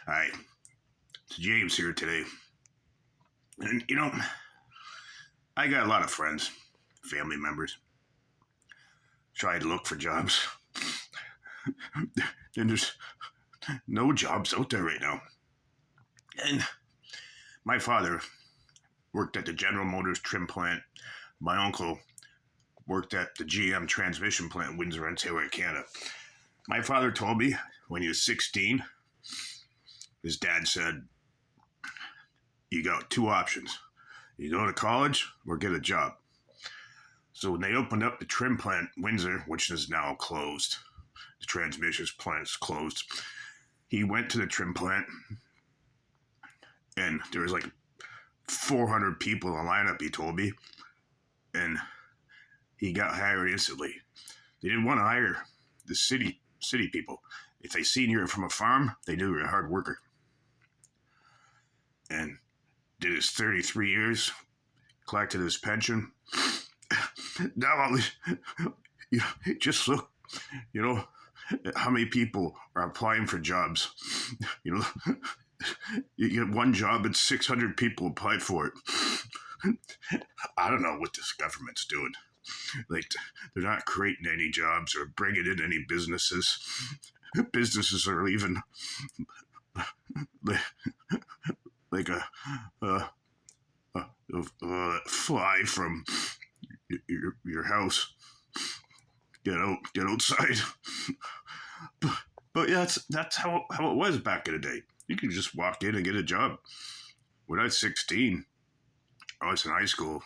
Hi, it's James here today. And I got a lot of friends, family members, try to look for jobs. And there's no jobs out there right now. And my father worked at the General Motors trim plant. My uncle worked at the GM transmission plant in Windsor, Ontario, Canada. My father told me when he was 16, his dad said, you got two options. You go to college or get a job. So when they opened up the trim plant in Windsor, which is now closed, the transmissions plant is closed, he went to the trim plant and there was like 400 people in the lineup, he told me, and he got hired instantly. They didn't want to hire the city people. If they seen you from a farm, they knew you were a hard worker. And did his 33 years, collected his pension. Now, just look, how many people are applying for jobs. You get one job and 600 people apply for it. I don't know what this government's doing. Like, they're not creating any jobs or bringing in any businesses. Businesses are leaving like a fly from your house. Get outside. But yeah, that's how it was back in the day. You could just walk in and get a job. When I was 16, I was in high school,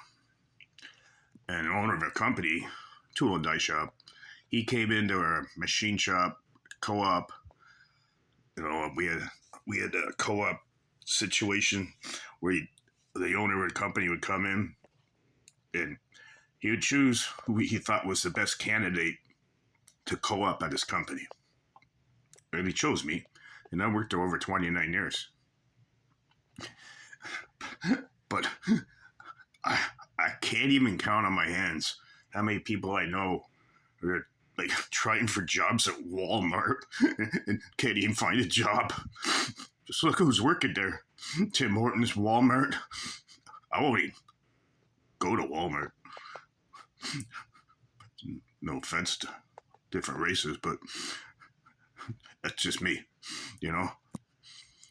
and the owner of a company, tool and die shop, he came into our machine shop, co-op. We had a co-op situation where the owner of the company would come in, and he would choose who he thought was the best candidate to co-op at his company. And he chose me, and I worked there over 29 years. But I can't even count on my hands how many people I know are like trying for jobs at Walmart and can't even find a job. Just look who's working there. Tim Hortons, Walmart. I won't even go to Walmart. No offense to different races, but that's just me,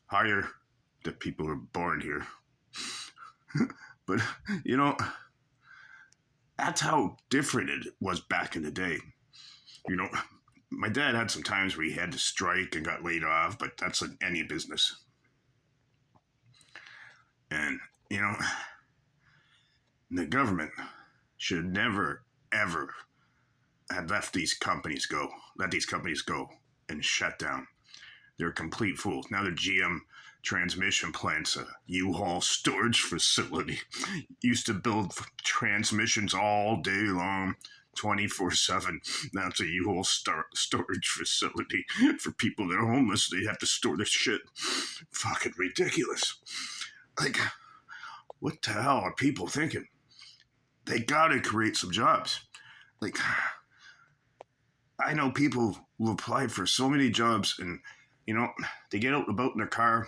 Hire the people who are born here. But, that's how different it was back in the day. My dad had some times where he had to strike and got laid off, but that's in any business. And, the government should never, ever have let these companies go and shut down. They're complete fools. Now the GM transmission plant's a U-Haul storage facility. Used to build transmissions all day long, 24/7. Now it's a U-Haul storage facility for people that are homeless. They have to store their shit. Fucking ridiculous. Like, what the hell are people thinking? They gotta create some jobs. Like, I know people who apply for so many jobs and, they get out about in their car,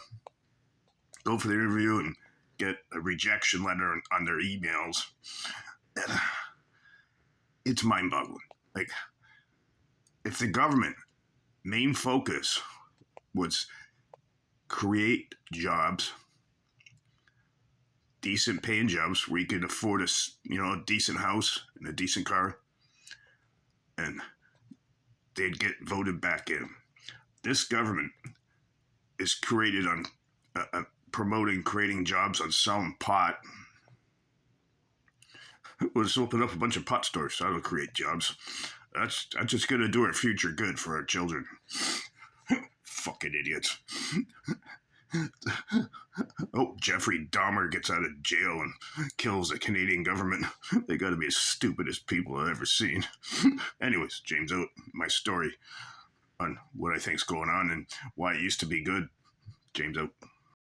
go for the interview and get a rejection letter on their emails. It's mind-boggling. Like, if the government main focus was create jobs, decent paying jobs where you can afford a decent house and a decent car, and they'd get voted back in. This government is created on promoting creating jobs on selling pot. We'll just open up a bunch of pot stores. That'll create jobs. That's just going to do our future good for our children. Fucking idiots. Oh, Jeffrey Dahmer gets out of jail and kills the Canadian government. They got to be the stupidest people I've ever seen. Anyways, James out, my story on what I think's going on and why it used to be good. James out.